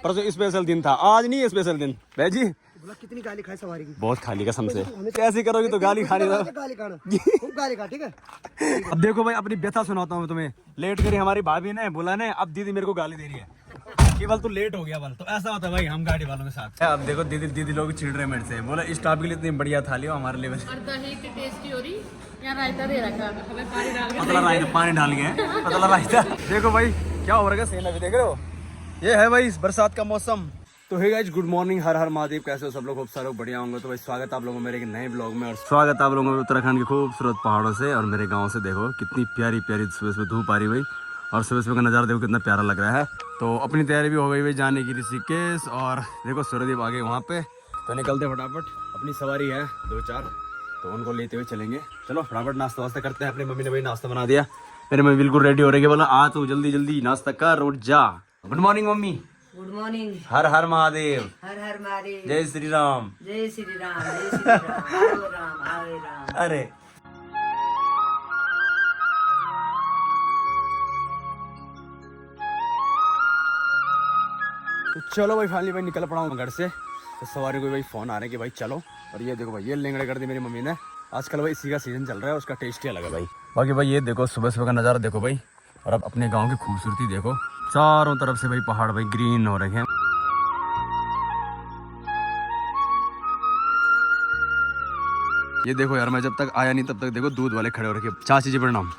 परसों स्पेशल दिन था, आज नहीं है स्पेशल दिन। भाई जी बोला कितनी गाली खाई सवारी की? बहुत खाली कसम से, ऐसे करोगे तो गाली खानी था। गाली खाना खूब गाली खा, ठीक है। अब देखो भाई अपनी व्यथा सुनाता हूँ तुम्हें। लेट करी हमारी भाभी ने, बोला ने, अब दीदी मेरे को गाली दे रही है, केवल तू लेट हो गया बल। तो ऐसा होता है भाई हम गाड़ी वालों के साथ। अब देखो दीदी लोग चिढ़ रहे मेरे से, बोला स्टाफ के लिए इतनी बढ़िया थाली हो हमारे लिए, टेस्टी हो रही, यहाँ रायता दे रखा, हमें पानी डाल के पतला रायता, पानी डाल गए पतला रायता। देखो भाई क्या हो रहा है सीन, अभी देख रहे हो, ये है भाई बरसात का मौसम। तो हे गाइस गुड मॉर्निंग, हर हर महादेव, कैसे हो सब लोग? खूब सारे बढ़िया होंगे। तो भाई स्वागत आप लोगों को मेरे एक नए ब्लॉग में, और स्वागत आप लोगों को उत्तराखंड के खूबसूरत पहाड़ों से और मेरे गांव से। देखो कितनी प्यारी प्यारी सुबह सुबह धूप आ रही भाई, और सुबह सुबह का नज़ारा देखो कितना प्यारा लग रहा है। तो अपनी तैयारी भी हो गई भाई जाने की ऋषिकेश, और देखो सूर्यदेव आ गए वहाँ पे। तो निकलते फटाफट, अपनी सवारी है 2-4, तो उनको लेते हुए चलेंगे। चलो फटाफट नाश्ता वास्ता करते हैं। अपनी मम्मी ने भाई नाश्ता बना दिया, मेरी मम्मी बिल्कुल रेडी हो रही है, बोला आ तो जल्दी जल्दी नाश्ता कर उठ जा। Good morning mummy. Good morning. हर हर महादेव। हर हर महादेव। जय श्री राम। जय श्री राम। जय श्री राम। हरे राम हरे राम। अरे तो चलो भाई फाइनली भाई निकल पड़ा हूँ घर से। तो सवारी को भाई फोन आ रहे हैं कि भाई चलो। और ये देखो भाई ये लेंगड़े कर दी मेरी मम्मी ने। आजकल भाई इसी का सीजन चल रहा है, उसका टेस्ट ही अलग है भाई। बाकी भाई ये देखो सुबह सुबह का नज़ारा देखो भाई, और अब अपने गांव की खूबसूरती देखो, चारों तरफ से भाई पहाड़ भाई ग्रीन हो रखे हैं। ये देखो यार मैं जब तक आया नहीं तब तक देखो दूध वाले खड़े हो रखे। चाची जी प्रणाम।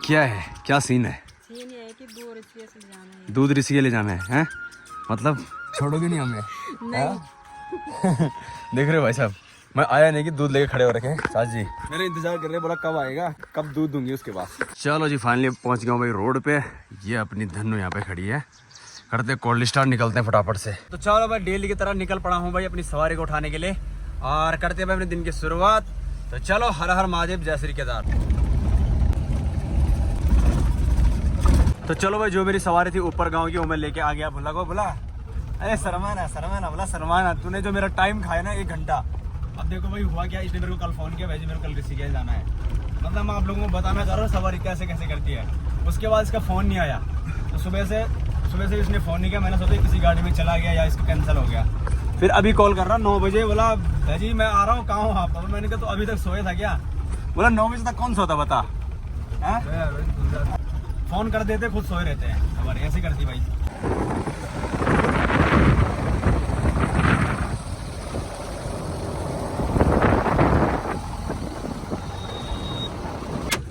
क्या है, क्या सीन है? दूध ऋषि ले जाना है? मतलब छोड़ोगे नहीं हमें? देख रहे हो भाई साहब, मैं आया नहीं कि दूध लेके खड़े हो रखे हैं। चाची जी मेरे इंतजार कर रहे हैं, बोला कब आएगा, कब दूध दूंगी उसके बाद। चलो जी फाइनली पहुंच गया हूँ भाई रोड पे। ये अपनी धन्नू यहाँ पे खड़ी है, करते कोल्ड स्टार्ट, निकलते हैं फटाफट से। तो चलो भाई डेली की तरह निकल पड़ा हूँ भाई अपनी सवारी को उठाने के लिए, और करते हैं भाई अपने दिन की शुरुआत। तो चलो हर हर महादेव, जय श्री केदार। तो चलो भाई जो मेरी सवारी थी ऊपर गांव की वो मैं लेके आ गया। भुला को बोला अरे शर्माना बोला शर्माना, तूने जो मेरा टाइम खाया ना 1 घंटा। अब देखो भाई हुआ क्या, इसने मेरे को कल फोन किया, भाई मेरे को कल ऋषिकेश जाना है। मतलब मैं आप लोगों को बताना चाह रहा हूँ सवारी कैसे कैसे करती है। उसके बाद इसका फ़ोन नहीं आया, तो सुबह से इसने फ़ोन नहीं किया। मैंने सोचा किसी गाड़ी में चला गया या इसका कैंसिल हो गया। फिर अभी कॉल कर रहा 9 बजे, बोला भाई मैं आ रहा हूँ, कहाँ हूँ आप? मैंने कहा तो अभी तक सोए था क्या? बोला 9 बजे तक कौन सोता बता। फ़ोन कर देते खुद सोए रहते हैं, सवारी ऐसे करती भाई।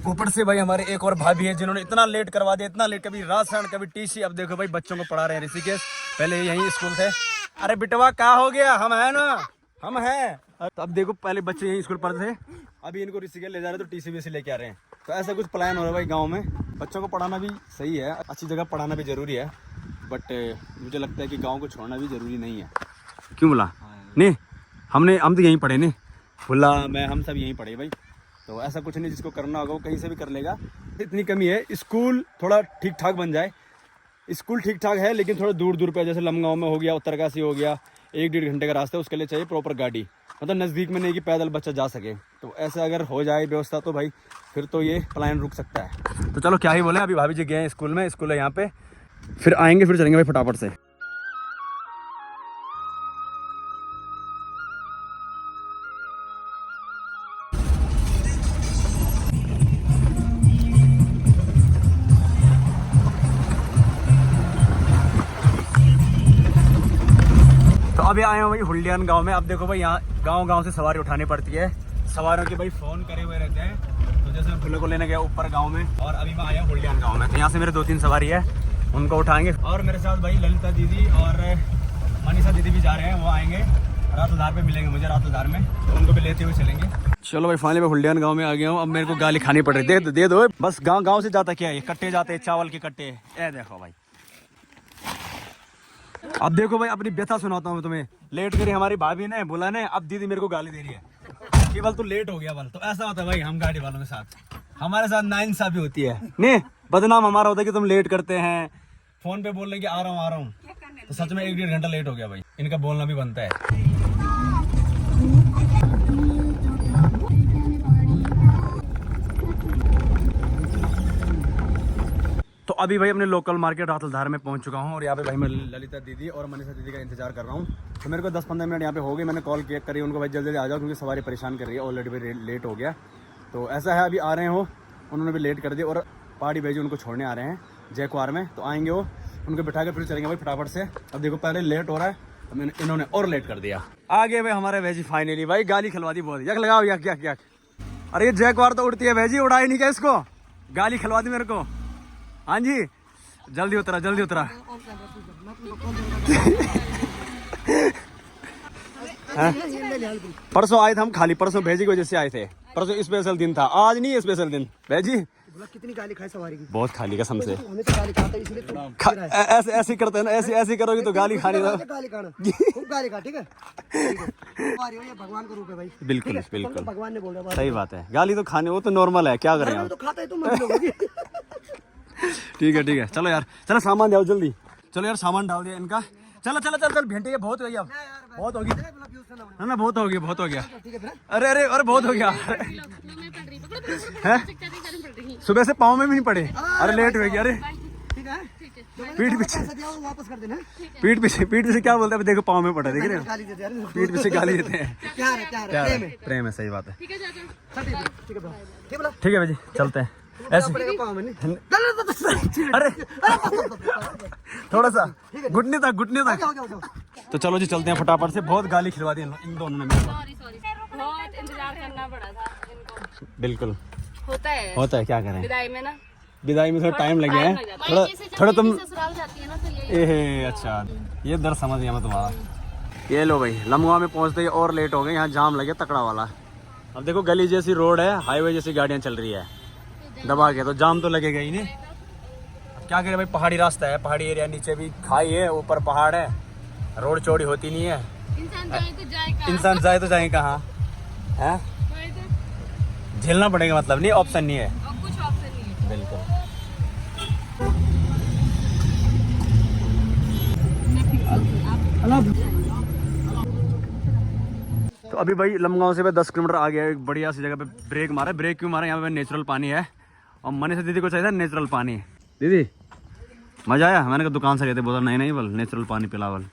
ऊपर से भाई हमारे एक और भाभी है जिन्होंने इतना लेट करवा दिया, इतना लेट, कभी राशन कभी टीसी। अब देखो भाई बच्चों को पढ़ा रहे हैं ऋषिकेश, पहले यहीं स्कूल थे। अरे बिटवा क्या हो गया, हम है ना, हम हैं। तो अब देखो पहले बच्चे यहीं स्कूल पढ़ते थे, अभी इनको ऋषिकेश ले जा रहे हैं, तो टीसी वीसी लेके आ रहे हैं। तो ऐसा कुछ प्लान हो रहा है भाई गाँव में। बच्चों को पढ़ाना भी सही है, अच्छी जगह पढ़ाना भी जरूरी है, बट मुझे लगता है कि गाँव को छोड़ना भी जरूरी नहीं है। क्यों बोला? नहीं हम तो यहीं पढ़े, नहीं बोला मैं, हम सब यहीं पढ़े भाई। तो ऐसा कुछ नहीं, जिसको करना होगा वो कहीं से भी कर लेगा। इतनी कमी है, स्कूल थोड़ा ठीक ठाक बन जाए। स्कूल ठीक ठाक है लेकिन थोड़ा दूर दूर पे, जैसे लमगांव में हो गया, उत्तरकाशी हो गया, 1-1.5 घंटे का रास्ता, उसके लिए चाहिए प्रॉपर गाड़ी। मतलब नज़दीक में नहीं कि पैदल बच्चा जा सके। तो ऐसा अगर हो जाए व्यवस्था तो भाई फिर तो ये प्लान रुक सकता है। तो चलो क्या ही बोले, अभी भाभी जी गए हैं स्कूल में, स्कूल है यहाँ पे, फिर आएंगे, फिर चलेंगे भाई फटाफट से। अभी आए हो भाई हुल्डियान गांव में। अब देखो भाई यहाँ गांव से सवारी उठानी पड़ती है, सवारियों के भाई फ़ोन करे हुए रहते हैं। तो जैसे मैं फूलों को लेने गया ऊपर गांव में, और अभी मैं आया हुल्डियान गांव में। तो यहाँ से मेरे 2-3 सवारी है, उनको उठाएंगे। और मेरे साथ भाई ललिता दीदी और मनीषा दीदी भी जा रहे हैं, वो आएंगे रातलदार पे मिलेंगे मुझे रातलदार में, तो उनको भी लेते हुए चलेंगे। चलो भाई फाइनली मैं हुल्डियान गाँव में आ गया हूँ। अब मेरे को गाली खानी पड़ रही है, दे दो बस। गाँव से जाता क्या है, कट्टे जाते चावल के कट्टे। ए देखो भाई, अब देखो भाई अपनी व्यथा सुनाता हूँ तुम्हें। लेट करी हमारी भाभी ने, बोला ने, अब दीदी मेरे को गाली दे रही है, केवल तू लेट हो गया बल। तो ऐसा होता है भाई हम गाड़ी वालों के साथ, हमारे साथ नाइंसाफी होती है। नहीं बदनाम हमारा होता है कि तुम लेट करते हैं, फोन पे बोल रहे कि आ रहा हूँ। तो सच में 1-1.5 घंटा लेट हो गया भाई, इनका बोलना भी बनता है। तो अभी भाई अपने लोकल मार्केट रातलधार में पहुंच चुका हूं और यहाँ पे भाई मैं ललिता दीदी और मनीषा दीदी का इंतजार कर रहा हूं। तो मेरे को 10-15 मिनट यहाँ पे हो गए। मैंने कॉल किया करी उनको, भाई जल्दी जल्दी आ जाओ क्योंकि सवारी परेशान कर रही है, ऑलरेडी भाई लेट हो गया। तो ऐसा है, अभी आ रहे हो, उन्होंने भी लेट कर दिया और पहाड़ी भेजी उनको छोड़ने आ रहे हैं जयकुआर में। तो आएंगे वो, उनको बिठा के फिर चलेंगे भाई फटाफट से। अब देखो पहले लेट हो रहा है, तो मैंने इन्होंने और लेट कर दिया। आगे भाई हमारे भेजी फाइनली भाई गाली खिलवा दी बहुत। यक लगाओ यक यक यक। अरे ये जयकुआर तो उड़ती है भेजी, उड़ाई नहीं क्या इसको, गाली खिलवा दी मेरे को। हाँ जी जल्दी उतरा जल्दी उतरा। परसों आए थे हम खाली, परसों भेजी की वजह से आए थे। परसों स्पेशल दिन था, आज नहीं स्पेशल दिन। भेजी कितनी गाली खाई सवारी की, बहुत खाली कसम से। हमें तो गाली खाता है, इसलिए तुम ऐसे ऐसे करते हैं ना, ऐसे ऐसे करोगे तो गाली खानी था। गाली खाना खूब गाली खा, ठीक है। सवारी हो, ये भगवान का रूप है भाई। बिल्कुल बिल्कुल भगवान ने बोला सही बात है, गाली तो खाने वो तो नॉर्मल है, क्या करें हम। तो खाता है तुम लोग। ठीक है चलो यार, चलो सामान जाओ जल्दी। चलो यार सामान डाल दिया इनका। चलो चलो चल चल भेंटे बहुत हो गई, अब बहुत होगी ना, बहुत हो गया बहुत हो गया। अरे अरे अरे बहुत हो गया है, सुबह से पाँव में भी नहीं पड़े। अरे लेट हो गया। अरे ठीक है, पीठ पीछे वापस कर देना। पीठ पीछे क्या बोलते हैं, देखो पाँव में पड़ा, देख रहे हो, गाली देते हैं, पीठ पीछे गाली देते हैं। क्या है प्रेम है, सही बात है। ठीक है ठीक है भाई चलते हैं ऐसे। अरे थोड़ा सा घुटने तक। तो चलो जी चलते हैं फटाफट से, बहुत गाली खिलवा दी इन दोनों ने मेरे को। बहुत इंतजार करना पड़ा था इनको। बिल्कुल होता है क्या करें, विदाई में ना, विदाई में थोड़ा टाइम लग गया है, थोड़ा तुम ससुराल जाती है ना तो यही। ए अच्छा ये दर्द समझ गया मैं तुम्हारा। ये लो भाई लम्बुआ में पहुंचते ही और लेट हो गए, यहाँ जाम लगे तकड़ा वाला। अब देखो गली जैसी रोड है, हाईवे जैसी गाड़ियाँ चल रही है दबा के, तो जाम तो लगेगा ही नहीं। क्या करें भाई, पहाड़ी रास्ता है, पहाड़ी एरिया, नीचे भी खाई है, ऊपर पहाड़ है, रोड चौड़ी होती नहीं है। इंसान जाए तो जाए कहाँ है, झेलना पड़ेगा, मतलब नहीं ऑप्शन नहीं है, कुछ ऑप्शन नहीं है। बिल्कुल। तो अभी भाई लमगांव से 10 किलोमीटर आ गया, एक बढ़िया सी जगह पे ब्रेक मारा। ब्रेक क्यों मारा, यहाँ पे नेचुरल पानी है और मनीषा दीदी को चाहिए था नेचुरल पानी। दीदी मजा आया, मैंने कहा दुकान से गए थे, बोला नहीं बोल नेचुरल पानी पिलावल।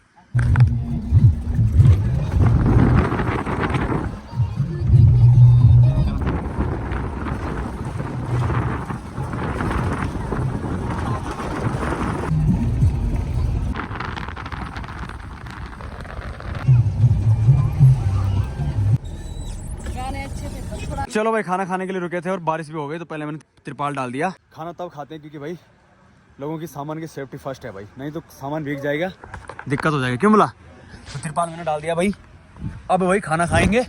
चलो भाई खाना खाने के लिए रुके थे और बारिश भी हो गई, तो पहले मैंने तिरपाल डाल दिया। खाना तब खाते हैं क्योंकि भाई लोगों की सामान की सेफ्टी फर्स्ट है भाई, नहीं तो सामान भीग जाएगा, दिक्कत हो जाएगी। क्यों बोला, तो तिरपाल मैंने डाल दिया भाई। अब भाई खाना खाएंगे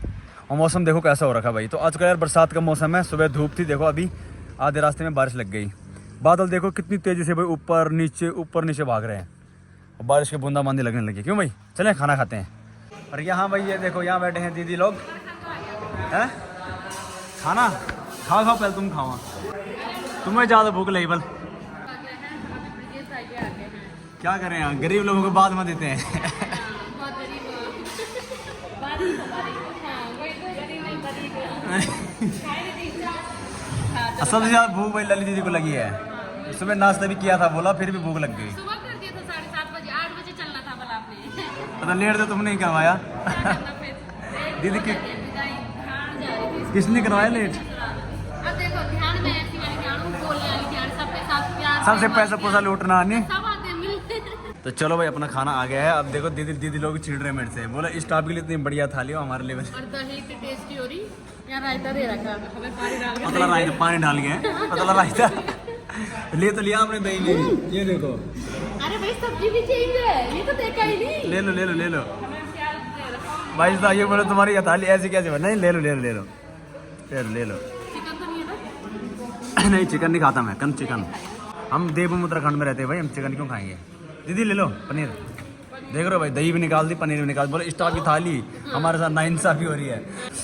और मौसम देखो कैसा हो रखा भाई। तो आज का यार बरसात का मौसम है, सुबह धूप थी, देखो अभी आधे रास्ते में बारिश लग गई। बादल देखो कितनी तेज़ी से भाई ऊपर नीचे भाग रहे हैं और बारिश की बूंदाबांदी लगने लगी। क्यों भाई चलें खाना खाते हैं। और यहाँ भाई ये देखो यहाँ बैठे हैं दीदी लोग हैं, खाना खाओ पहले तुम खाओ, तुम्हें ज़्यादा भूख लगी बल। क्या करें यहाँ गरीब लोगों को बाद में देते हैं। सबसे ज़्यादा भूख भाई ललित दीदी को लगी है। सुबह नाश्ता भी किया था, बोला फिर भी भूख लग गई। सुबह कर दिया था 7:30 बजे, 8 बजे चलना था बोला आपने। पता लेट तो तुमने ही करवाया। दीदी की किसने करवाया लेट। अब देखो ध्यान में ऐसी वाली ध्यान, बोलने वाली ध्यान, सबके साथ प्यार, सबसे पैसा पैसा लूटना आने। सब आते मिलते। तो चलो भाई अपना खाना आ गया है। अब देखो दीदी लोग चिड़ रहे मेरे से, बोला स्टाफ के लिए इतनी बढ़िया थाली हो हमारे लिए। और दही इतनी टेस्टी हो रही, यहाँ रायता दे रखा, हमें पानी डाल के पतला रायता पानी डाल गए, पतला रायता ले तो लिया आपने दही ले, ये देखो। अरे भाई सब्जी भी चाहिए, ये तो देखा ही नहीं। ले लो हमें प्याज दे रखा। भाई साहब ये बोलो तुम्हारी ये थाली ऐसी कैसे बनी। नहीं ले लो चिकन तो नहीं है ना? नहीं चिकन नहीं खाता मैं, कम चिकन। हम देवभूमि उत्तराखंड में रहते हैं भाई, हम चिकन क्यों खाएंगे। दीदी ले लो पनीर, देख रहे हो भाई दही भी निकाल दी, पनीर भी निकाल दी। बोले स्टाफ की थाली हमारे साथ नाइंसाफी हो रही है।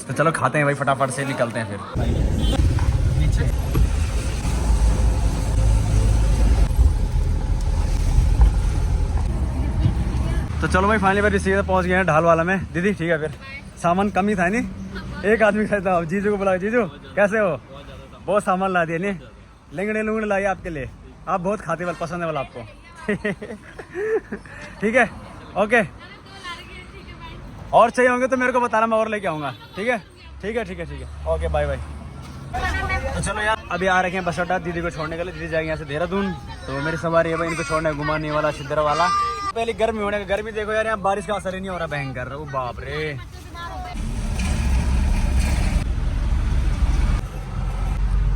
तो चलो खाते हैं भाई, फटाफट से निकलते हैं फिर। तो चलो भाई फाइनली भाई रिसीवर पहुंच गए हैं ढाल वाला में। दीदी ठीक है फिर, सामान कम ही था नहीं, एक आदमी खरीदा। जीजू को बुलाओ, जीजू कैसे हो, बहुत सामान ला दिया नहीं, लेंगड़े लुंगड़े लाए आपके लिए। आप बहुत खाते वाला, पसंद है वाला आपको। ठीक है, ओके। और चाहिए होंगे तो मेरे को बताना, मैं और लेके आऊँगा। ठीक है, ठीक है, ठीक है, ठीक है, ओके, बाय बाय। तो चलो यार, अभी आ रखे हैं बस अड्डा दीदी को छोड़ने के लिए। दीदी जाएंगे यहाँ से देहरादून। तो मेरी सवारी है भाई, इनको छोड़ने घुमाने वाला सिद्धरा वाला। पहले गर्मी होने का, गर्मी देखो यार, यहाँ बारिश का असर ही नहीं हो रहा भयंकर। ओ बाप रे।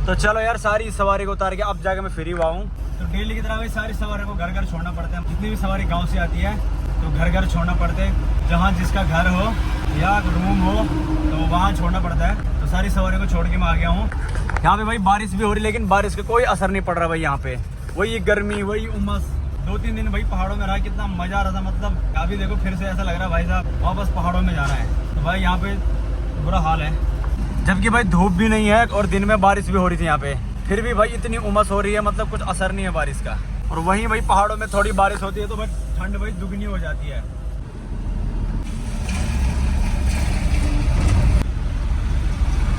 तो चलो यार, सारी सवारी को उतार के अब जाके मैं फ्री हुआ हूँ। तो डेली की तरह भाई सारी सवारी को घर घर छोड़ना पड़ता है। जितनी भी सवारी गांव से आती है तो घर घर छोड़ना पड़ता है। जहाँ जिसका घर हो या रूम हो तो वहाँ छोड़ना पड़ता है। तो सारी सवारी को छोड़ के मैं आ गया हूँ। यहाँ पे भाई बारिश भी हो रही, लेकिन बारिश का कोई असर नहीं पड़ रहा भाई। यहाँ पे वही गर्मी, वही उमस। 2-3 दिन भाई पहाड़ों में रहा, कितना मजा आ रहा था। मतलब अभी देखो फिर से ऐसा लग रहा है भाई साहब वापस पहाड़ों में जाना है। तो भाई यहाँ पे बुरा हाल है, जबकि भाई धूप भी नहीं है और दिन में बारिश भी हो रही थी यहाँ पे, फिर भी भाई इतनी उमस हो रही है। मतलब कुछ असर नहीं है बारिश का। और वहीं भाई पहाड़ों में थोड़ी बारिश होती है तो भाई ठंड भाई दुगनी हो जाती है।